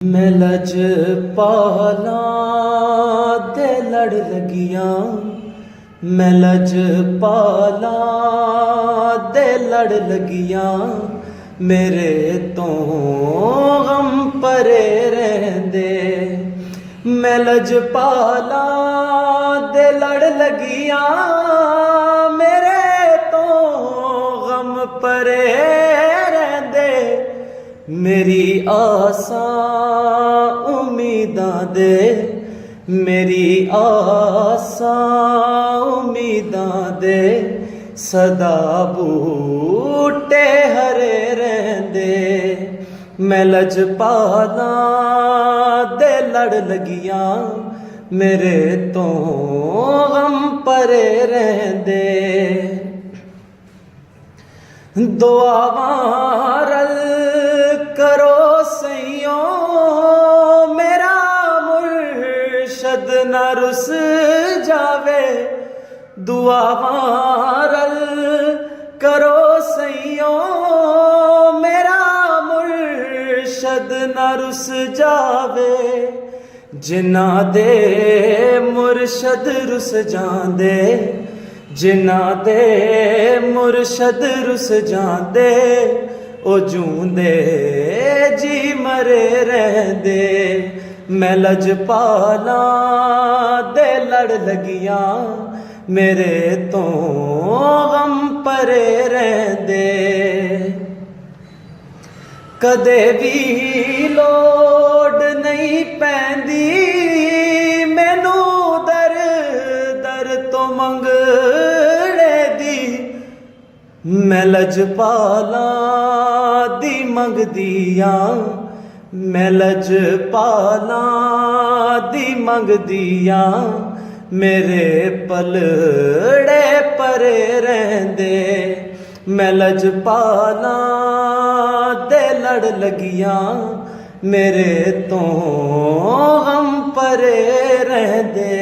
मैं लजपाला दे लड़ लगियां, मैं लजपाला दे लड़ लगियां, मेरे तो गम परे रहंदे। मैं लजपाला दे लड़ लगियां, मेरे तो गम परे रहंदे। मेरी आसां उम्मीदां दे, मेरी आसां उम्मीदां दे, सदा बूटे हरे रहंदे। मैं लजपाला दे लड़ लगियां, मेरे तो गम परे रहंदे। दुआवां रल करो सईयो, मेरा मुर्शद न रुस जावे। दुआवां रल करो सईयो, मेरा मुर्शद न रुस जावे। जिन्ना दे मुर्शद रुस जांदे, जिन्ना दे मुर्शद रुस जांदे, ओ जूंदे जी मरे रहंदे। मैं लजपाला दे लड़ लगियां, मेरे तो गम परे रहंदे। कदे भी लोड़ नहीं पैंदी मैनू दर दर तो मंगणे दी। मैं लजपाला दी मंगदियां, मैं लजपाला दी मंगदियां, मेरे पलड़े परे रहंदे। मैं लजपाला दे लड़ लगियां, मेरे तो गम परे रहंदे।